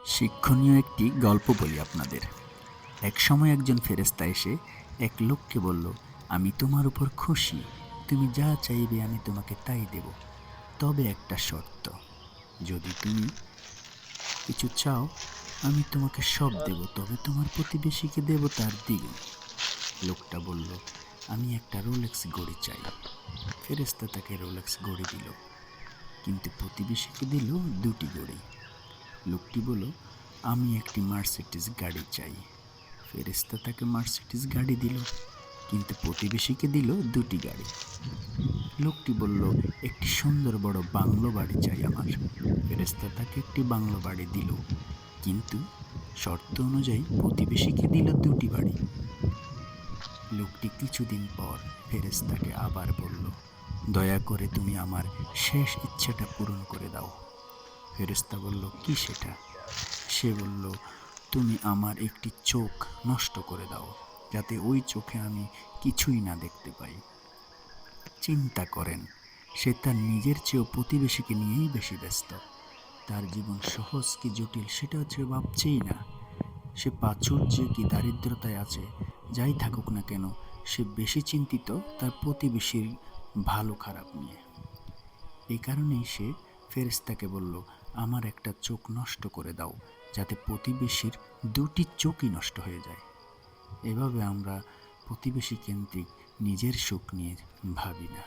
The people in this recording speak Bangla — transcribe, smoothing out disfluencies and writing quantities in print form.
শিক্ষণীয় একটি গল্প বলি আপনাদের। এক সময় একজন ফেরেশতা এসে এক লোককে বলল, আমি তোমার উপর খুশি, তুমি যা চাইবে আমি তোমাকে তাই দেব, তবে একটা শর্ত, যদি তুমি কিছু চাও আমি তোমাকে সব দেব, তবে তোমার প্রতিবেশীকে দেব তার দ্বিগুণ। লোকটা বলল, আমি একটা রোলেক্স ঘড়ি চাই। ফেরেশতা তাকে রোলেক্স ঘড়ি দিল, কিন্তু প্রতিবেশীকে দিল দুটি ঘড়ি। লোকটি বলল, আমি একটি মার্সিডিজ গাড়ি চাই। ফেরেশতা তাকে মার্সিডিজ গাড়ি দিল, কিন্তু প্রতিবেশীকে দিল দুটি গাড়ি। লোকটি বলল, একটি সুন্দর বড় বাংলো বাড়ি চাই আমার। ফেরেশতা তাকে একটি বাংলো বাড়ি দিল, কিন্তু শর্ত অনুযায়ী প্রতিবেশীকে দিল দুটি বাড়ি। লোকটি কিছুদিন পর ফেরেশতাকে আবার বলল, দয়া করে তুমি আমার শেষ ইচ্ছাটা পূরণ করে দাও। ফেরেশতা বলল, কি সেটা? সে বলল, তুমি আমার একটি চোখ নষ্ট করে দাও, যাতে ওই চোখে আমি কিছুই না দেখতে পাই। চিন্তা করেন, সে তার নিজের চেয়েও প্রতিবেশীকে নিয়েই বেশি ব্যস্ত। তার জীবন সহজ কি জটিল সেটা সে ভাবছেই না। সে প্রাচুর্যে কি দারিদ্রতায় আছে, যাই থাকুক না কেন, সে বেশি চিন্তিত তার প্রতিবেশীর ভালো খারাপ নিয়ে। এই কারণেই সে ফেরেশতাকে বলল, আমার একটা চোখ নষ্ট করে দাও, যাতে প্রতিবেশীর দুটি চোখই নষ্ট হয়ে যায়। এভাবে আমরা প্রতিবেশী কেন্দ্রিক নিজের সুখ নিয়ে ভাবি না।